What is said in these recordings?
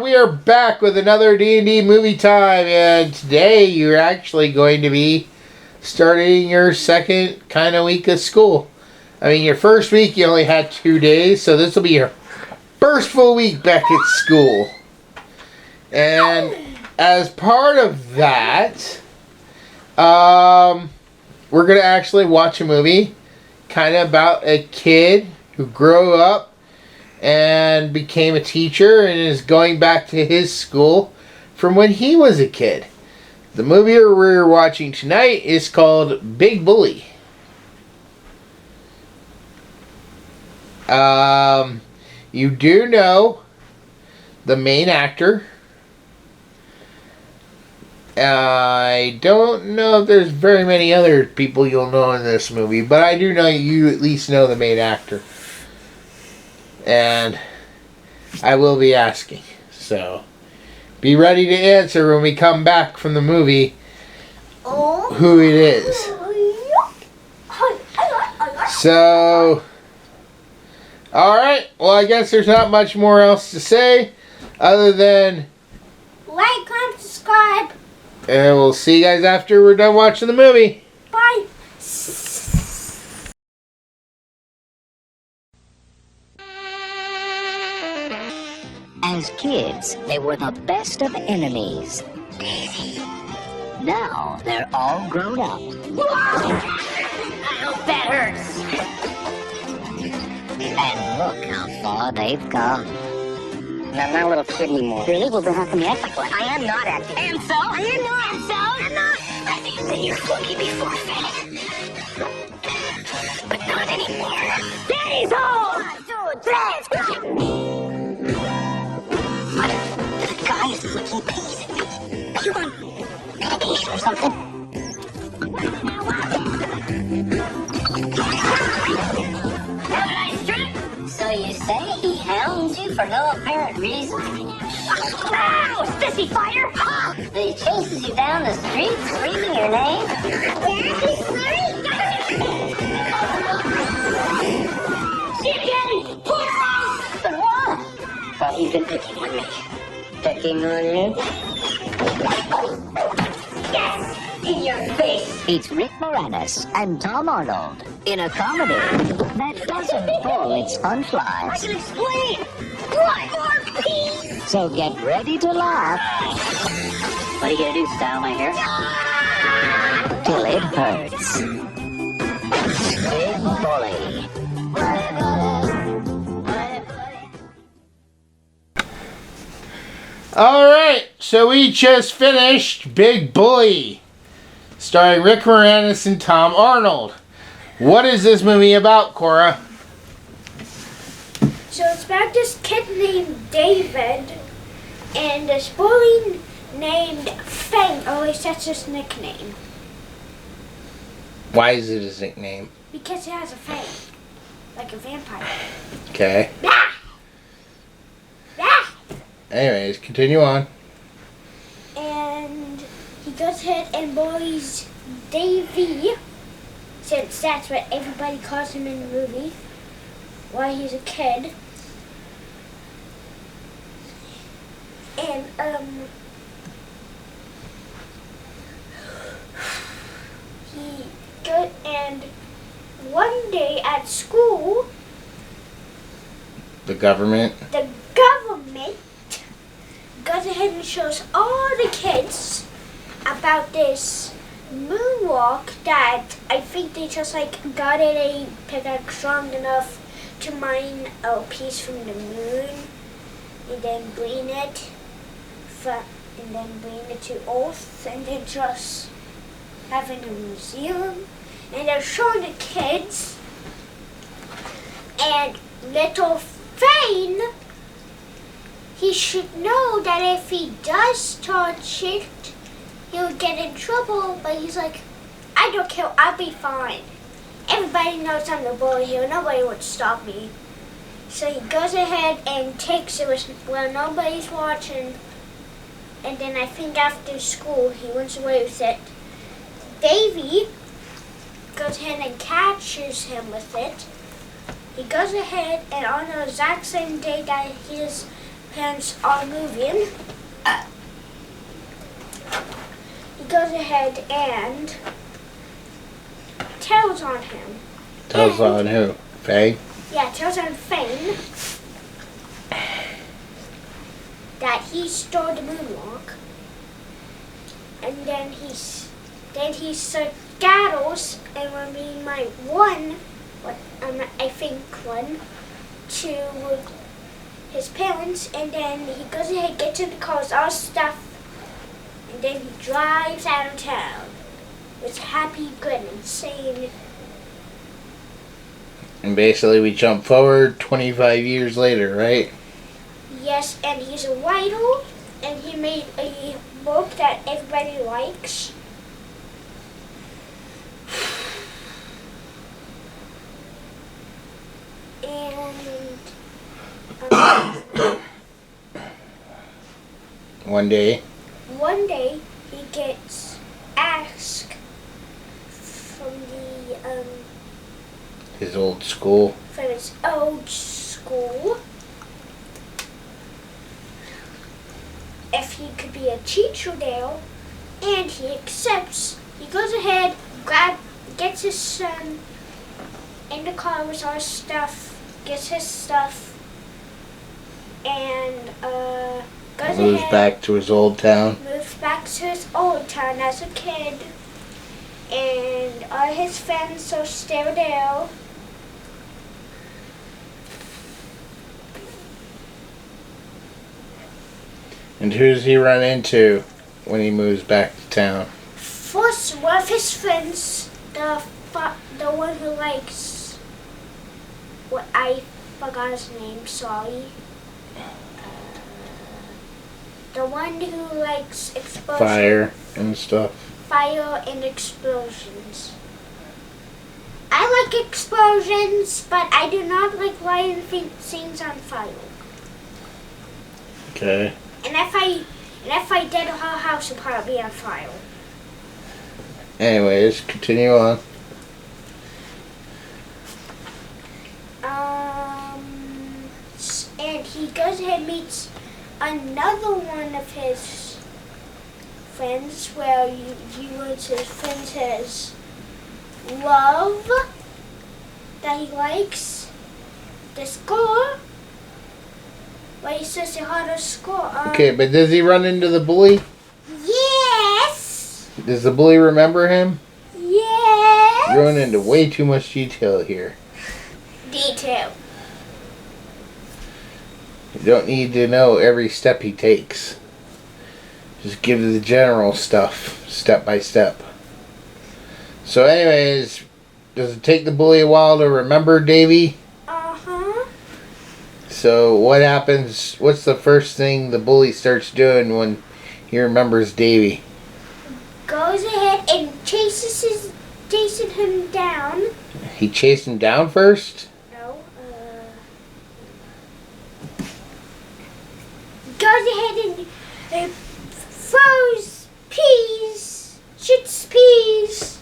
we are back with another D&D movie time, and today you're actually going to be starting your second kind of week of school. I mean, your first week you only had 2 days, so this will be your first full week back at school. And as part of that, we're going to actually watch a movie kind of about a kid who grew up and became a teacher and is going back to his school from when he was a kid. The movie we're watching tonight is called Big Bully. You do know the main actor. I don't know if there's very many other people you'll know in this movie, but I do know you at least know the main actor. And I will be asking. So, be ready to answer when we come back from the movie who it is. So, alright. Well, I guess there's not much more else to say other than like, comment, subscribe. And we'll see you guys after we're done watching the movie. Bye. As kids, they were the best of enemies. Now, they're all grown up. I hope that hurts. And look how far they've come. I'm not a little kid anymore. Really? Well, then how come you act like one? I am not acting. And so? I am not. And so? I'm not. I think that you're flunky before Fang. But not anymore. Daddy's home! 1, 2, 3. What? The guy is flicking peas at me. Are you on medication or something? So you say he hounds you for no apparent reason? Ow! Sissy fire! He chases you down the street screaming your name? Daddy, sorry! Shit, Daddy! But what? Well, he's been picking on me. Picking on you? Yes! In your face! It's Rick Moranis and Tom Arnold in a comedy that doesn't pull its fun I flies. can explain! What? More peas! So get ready to laugh. What are you gonna do, style my hair? Till it hurts. Big Bully. Alright, so we just finished Big Bully, starring Rick Moranis and Tom Arnold. What is this movie about, Cora? So it's about this kid named David and this bully named Fang. At least that's his nickname. Why is it his nickname? Because he has a fang. Like a vampire. Okay. Ah! Ah! Anyways, continue on. And he goes ahead and bullies Davy, since that's what everybody calls him in the movie, while he's a kid. And, and one day at school, The government. the government goes ahead and shows all the kids about this moonwalk that I think they just got it a pickaxe strong enough to mine a piece from the moon and then bring it to Earth and then just have it in a museum, and they're showing the kids, and little Fang, he should know that if he does touch it, he'll get in trouble, but he's like, I don't care, I'll be fine. Everybody knows I'm the bully here, nobody would stop me. So he goes ahead and takes it when nobody's watching, and then I think after school he runs away with it. Davy goes ahead and catches him with it. He goes ahead and on the exact same day that his parents are moving, he goes ahead and tells on him. Tells on who? Fang? Yeah, tells on Fang that he stole the moonwalk, and then he skedaddles and when we might one, I think one, to his parents, and then he goes ahead, gets in the car with all stuff, and then he drives out of town with happy grin, saying. And basically we jump forward 25 years later, right? Yes, and he's a writer, and he made a book that everybody likes. And One day. One day he gets asked from His old school. from his old school if he could be a teacher there, and he accepts. He goes ahead, gets his son in the car with all his stuff, gets his stuff, and goes Moves ahead, back to his old town. moves back to his old town as a kid, and all his friends are still there. And who does he run into when he moves back to town? First, one of his friends, the one who likes, what I forgot his name. Sorry. The one who likes explosions. Fire and stuff. Fire and explosions. I like explosions, but I do not like lighting things on fire. Okay. And if I did, a whole house would probably be on fire. Anyways, continue on. And he goes ahead and meets another one of his friends, where you would his friend says love that he likes, the score. Where he says the hardest score. Okay, but does he run into the bully? Yes. Does the bully remember him? Yes. You're going into way too much detail here. Detail. You don't need to know every step he takes. Just give the general stuff, step by step. So anyways, does it take the bully a while to remember Davy? Uh-huh. So what happens, what's the first thing the bully starts doing when he remembers Davy? Goes ahead and chases him down. He chased him down first? No. Goes ahead and throws shoots peas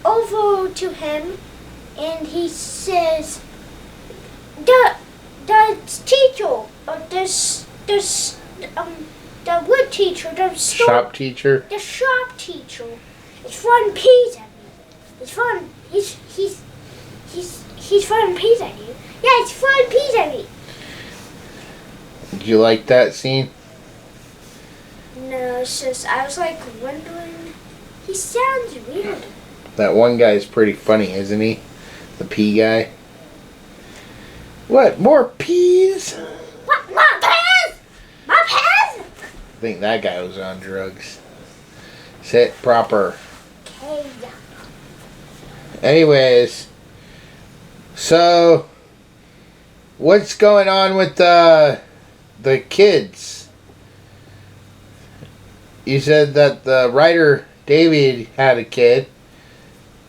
over to him, and he says, the teacher, the wood teacher, Shop teacher? the shop teacher is throwing peas at me. He's throwing peas at you. Yeah, he's throwing peas at me. Did you like that scene? No, it's just, I was like wondering, he sounds weird. That one guy's pretty funny, isn't he? The pea guy. What? More peas? What? More peas? More peas? I think that guy was on drugs. Sit proper. Okay. Anyways, so what's going on with the kids? You said that the writer David had a kid.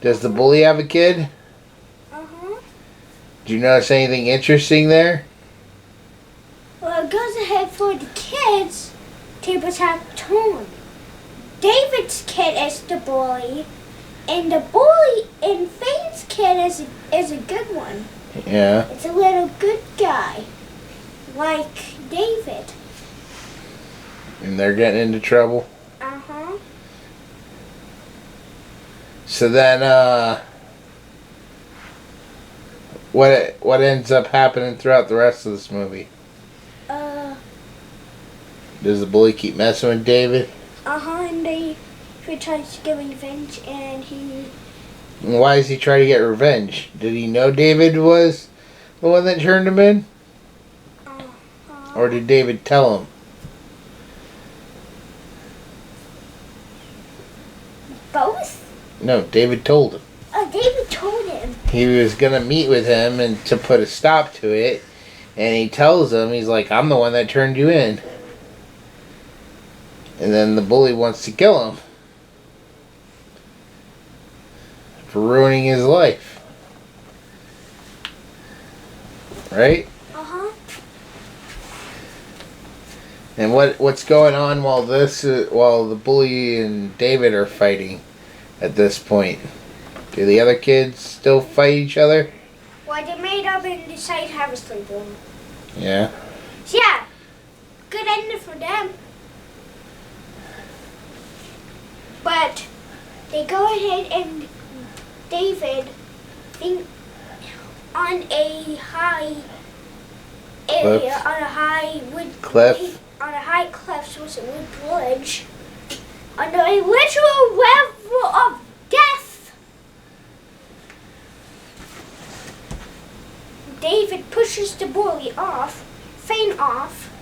Does the bully have a kid? Uh-huh. Do you notice anything interesting there? Well, it goes ahead for the kids. Tables have torn. David's kid is the bully, and the bully in Fang's kid is a good one. Yeah. It's a little good guy. like David. And they're getting into trouble. Uh-huh. So then, what ends up happening throughout the rest of this movie? Does the bully keep messing with David? And he tries to get revenge, and he... Why does he try to get revenge? Did he know David was the one that turned him in? Or did David tell him? Both? No, David told him. Oh, David told him. He was going to meet with him and to put a stop to it. And he tells him, he's like, I'm the one that turned you in. And then the bully wants to kill him. For ruining his life. Right? And what's going on while the bully and David are fighting at this point? Do the other kids still fight each other? Well, they made up and decided to have a sleepover. Yeah. So yeah, good ending for them. But they go ahead and David on a high area, Cliff. on a high wood Cliff. On a high cliff, so it's a wood bridge, under a literal level of death. David pushes the bully off, Fang off,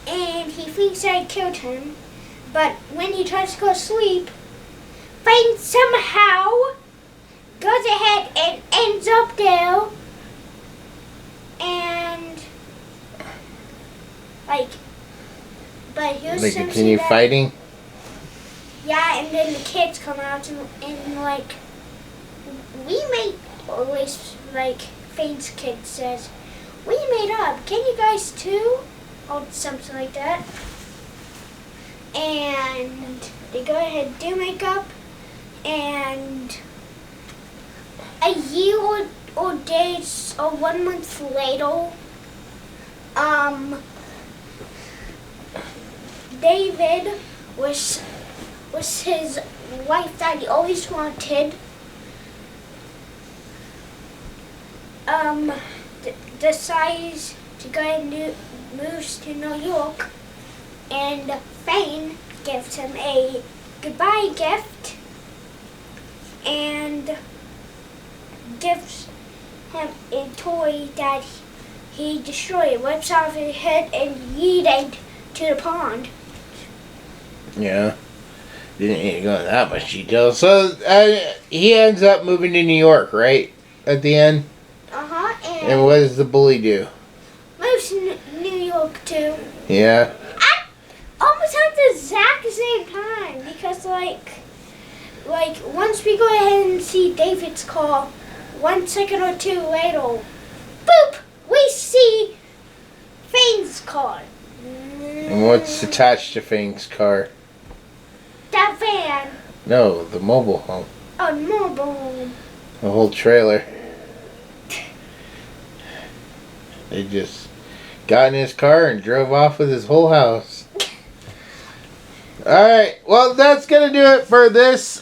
and he thinks I killed him. But when he tries to go to sleep, Fang somehow goes ahead and ends up there, and but here's They continue fighting? Yeah, and then the kids come out and we made, or at least Fang's kid says, we made up, can you guys too? Or something like that. And they go ahead and do make up, and a year or days or 1 month later, David was his wife that he always wanted. Decides to go and moves to New York, and Fang gives him a goodbye gift and gives him a toy that he destroyed, rips off his head and yeeted to the pond. Yeah. Didn't need to go into that much detail. So he ends up moving to New York, right? At the end? And what does the bully do? Moves to New York too. Yeah. Almost at the exact same time, because once we go ahead and see David's car, 1 second or two later, boop, we see Fang's car. And what's attached to Fang's car? That van. No, the mobile home. Oh, mobile home. The whole trailer. They just got in his car and drove off with his whole house. Alright, well that's gonna do it for this.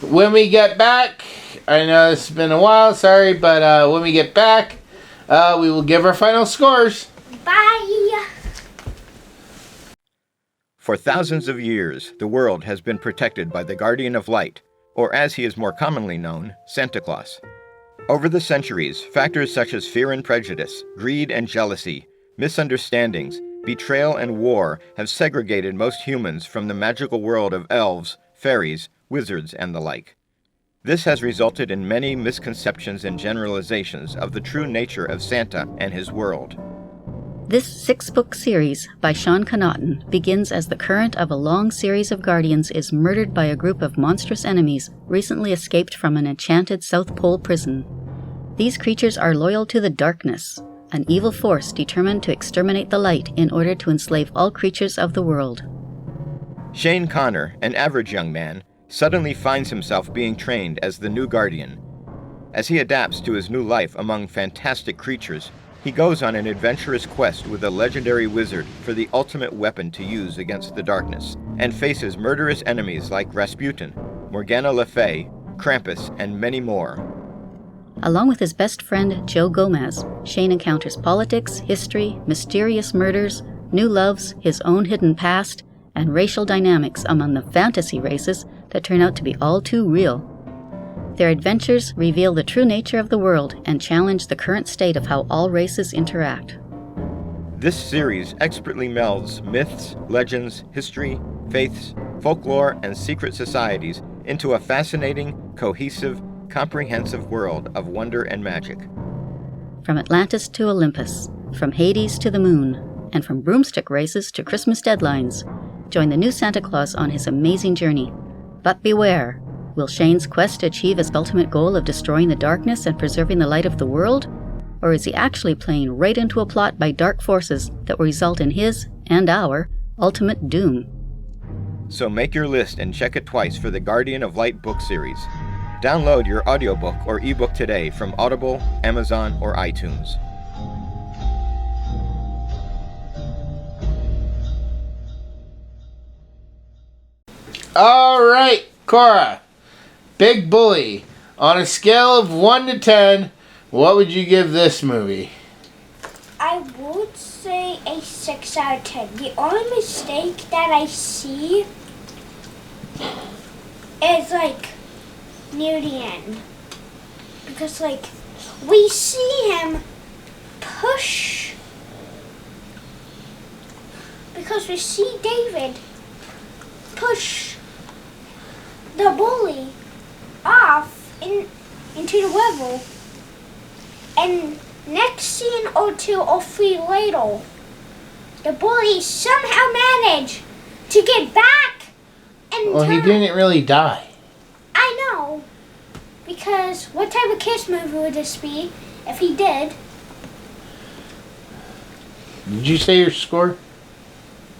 When we get back, I know it's been a while, sorry, but when we get back, we will give our final scores. Bye. For thousands of years, the world has been protected by the Guardian of Light, or as he is more commonly known, Santa Claus. Over the centuries, factors such as fear and prejudice, greed and jealousy, misunderstandings, betrayal and war have segregated most humans from the magical world of elves, fairies, wizards, and the like. This has resulted in many misconceptions and generalizations of the true nature of Santa and his world. This 6-book series by Sean Connaughton begins as the current of a long series of guardians is murdered by a group of monstrous enemies recently escaped from an enchanted South Pole prison. These creatures are loyal to the darkness, an evil force determined to exterminate the light in order to enslave all creatures of the world. Shane Connor, an average young man, suddenly finds himself being trained as the new guardian. As he adapts to his new life among fantastic creatures, He goes on an adventurous quest with a legendary wizard for the ultimate weapon to use against the darkness, and faces murderous enemies like Rasputin, Morgana Le Fay, Krampus, and many more. Along with his best friend, Joe Gomez, Shane encounters politics, history, mysterious murders, new loves, his own hidden past, and racial dynamics among the fantasy races that turn out to be all too real. Their adventures reveal the true nature of the world and challenge the current state of how all races interact. This series expertly melds myths, legends, history, faiths, folklore, and secret societies into a fascinating, cohesive, comprehensive world of wonder and magic. From Atlantis to Olympus, from Hades to the moon, and from broomstick races to Christmas deadlines, join the new Santa Claus on his amazing journey. But beware, will Shane's quest achieve his ultimate goal of destroying the darkness and preserving the light of the world? Or is he actually playing right into a plot by dark forces that will result in his, and our, ultimate doom? So make your list and check it twice for the Guardian of Light book series. Download your audiobook or ebook today from Audible, Amazon, or iTunes. All right, Cora. Big Bully. On a scale of 1 to 10, what would you give this movie? I would say a 6 out of 10. The only mistake that I see is near the end. Because we see him push. Because we see David push the bully off into the level, and next scene or 2 or 3 later, the bully somehow managed to get back and Well, he didn't really die. I know, because what type of kids movie would this be if he did? Did you say your score?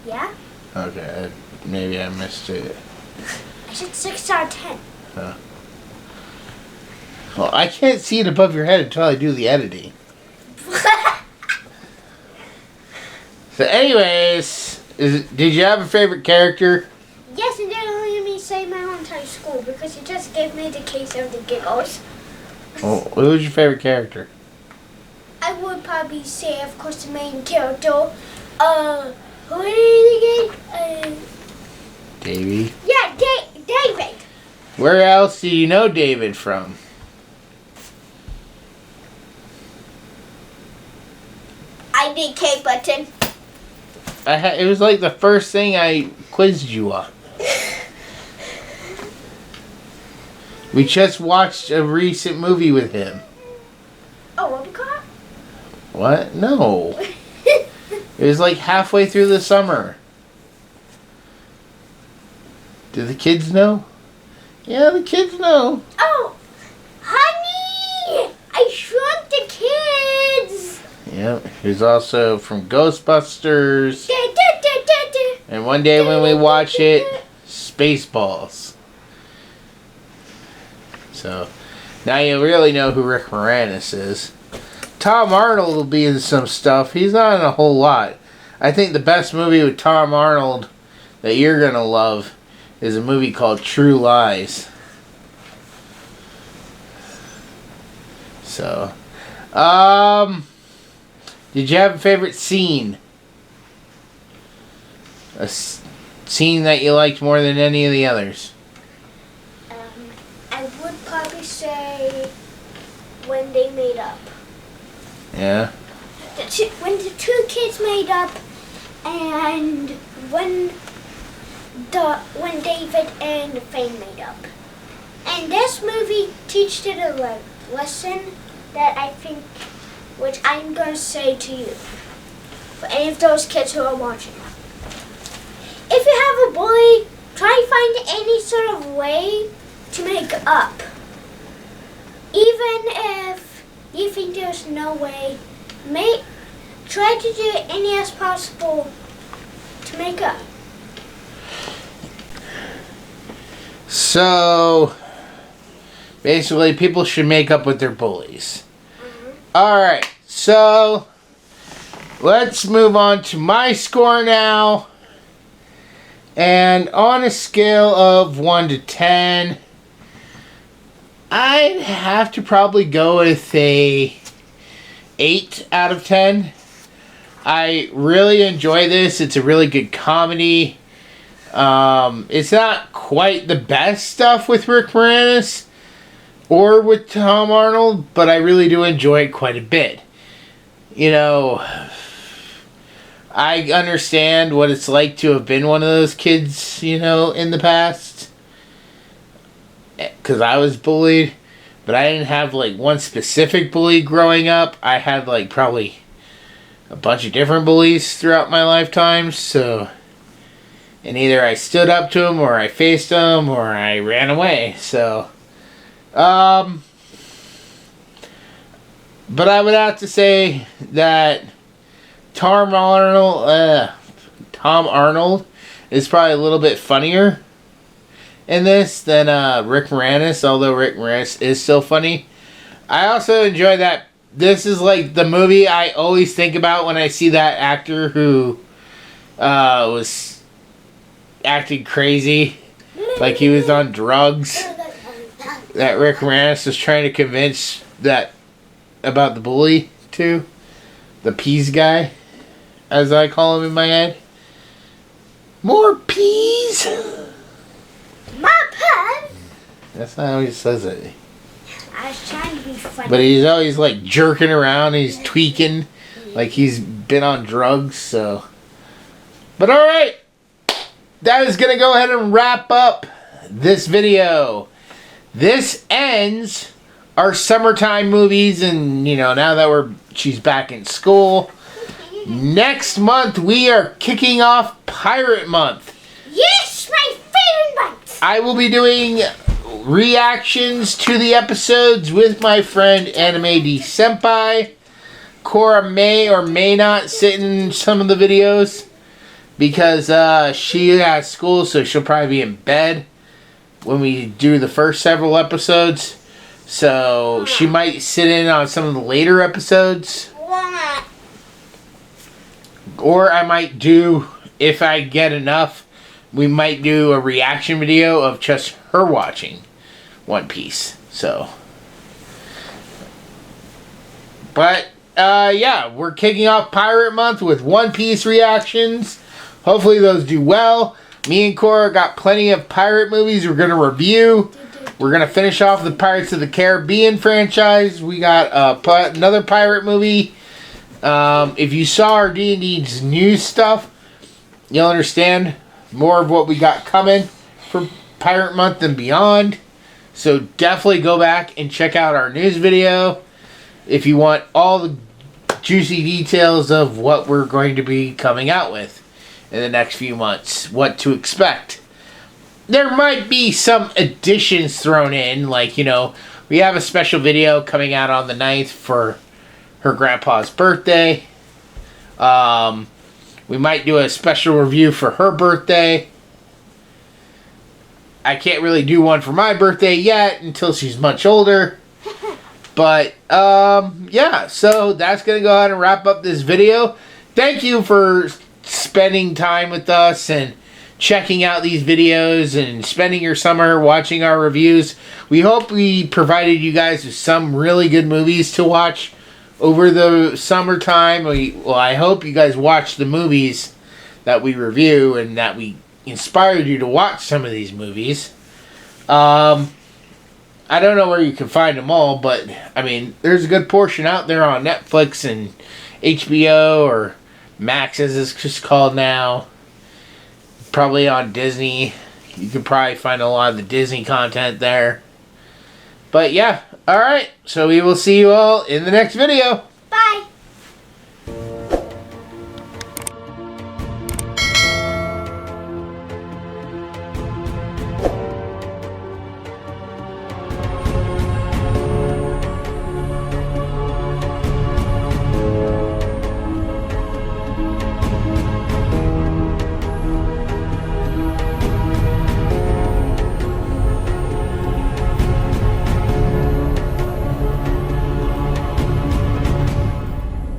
Yeah, Okay, maybe I missed it. I said 6 out of 10. Well, I can't see it above your head until I do the editing. So anyways, did you have a favorite character? Yes, and then only me say my whole entire school because you just gave me the case of the giggles. Oh, who was your favorite character? I would probably say, of course, the main character. Who is it again? Davey. Yeah, David. Where else do you know David from? I did K button. It was like the first thing I quizzed you on. We just watched a recent movie with him. Oh, Robocop? What? No. It was like halfway through the summer. Do the kids know? Yeah, the kids know. Oh, honey! I shrunk the kids! Yep. He was also from Ghostbusters. Da, da, da, da, da. And one day when we watch it, Spaceballs. So, now you really know who Rick Moranis is. Tom Arnold will be in some stuff. He's not in a whole lot. I think the best movie with Tom Arnold that you're going to love is a movie called True Lies. So, did you have a favorite scene? A scene that you liked more than any of the others? I would probably say when they made up. Yeah? When the 2 kids made up, and when David and Fang made up. And this movie teaches it a lesson that I think, which I'm going to say to you, for any of those kids who are watching. If you have a bully, try to find any sort of way to make up. Even if you think there's no way, try to do any as possible to make up. So, basically, people should make up with their bullies. Mm-hmm. Alright, so let's move on to my score now. And on a scale of 1 to 10, I'd have to probably go with a 8 out of 10. I really enjoy this. It's a really good comedy. It's not quite the best stuff with Rick Moranis or with Tom Arnold, but I really do enjoy it quite a bit. You know, I understand what it's like to have been one of those kids, you know, in the past. Because I was bullied. But I didn't have, like, one specific bully growing up. I had, like, probably a bunch of different bullies throughout my lifetime. So, and either I stood up to them, or I faced them, or I ran away. So, but I would have to say that Tom Arnold is probably a little bit funnier in this than Rick Moranis, although Rick Moranis is still funny. I also enjoy that this is like the movie I always think about when I see that actor who was acting crazy, like he was on drugs, that Rick Moranis was trying to convince that about the bully too. The peas guy, as I call him in my head. More peas? My pen? That's not how he says it. I was trying to be funny. But he's always like jerking around, he's tweaking, like he's been on drugs, so. But alright, that is going to go ahead and wrap up this video. This ends our summertime movies, and you know, now that she's back in school. Next month we are kicking off Pirate Month. Yes, my favorite month. I will be doing reactions to the episodes with my friend Anime D Senpai. Cora may or may not sit in some of the videos because she has school, so she'll probably be in bed when we do the first several episodes. So she might sit in on some of the later episodes. Or I might do, if I get enough, we might do a reaction video of just her watching One Piece. So. But, yeah, we're kicking off Pirate Month with One Piece reactions. Hopefully those do well. Me and Cora got plenty of pirate movies we're going to review. We're going to finish off the Pirates of the Caribbean franchise. We got another pirate movie. If you saw our D&D's news stuff, you'll understand more of what we got coming for Pirate Month and beyond. So definitely go back and check out our news video if you want all the juicy details of what we're going to be coming out with in the next few months, what to expect. There might be some additions thrown in, like, you know, we have a special video coming out on the 9th for her grandpa's birthday. We might do a special review for her birthday. I can't really do one for my birthday yet until she's much older. But, yeah, so that's going to go ahead and wrap up this video. Thank you for spending time with us and checking out these videos and spending your summer watching our reviews. We hope we provided you guys with some really good movies to watch over the summertime. I hope you guys watch the movies that we review and that we inspired you to watch some of these movies. I don't know where you can find them all, but I mean, there's a good portion out there on Netflix and HBO, or Max as it's just called now. Probably on Disney. You can probably find a lot of the Disney content there. But yeah, alright. So we will see you all in the next video.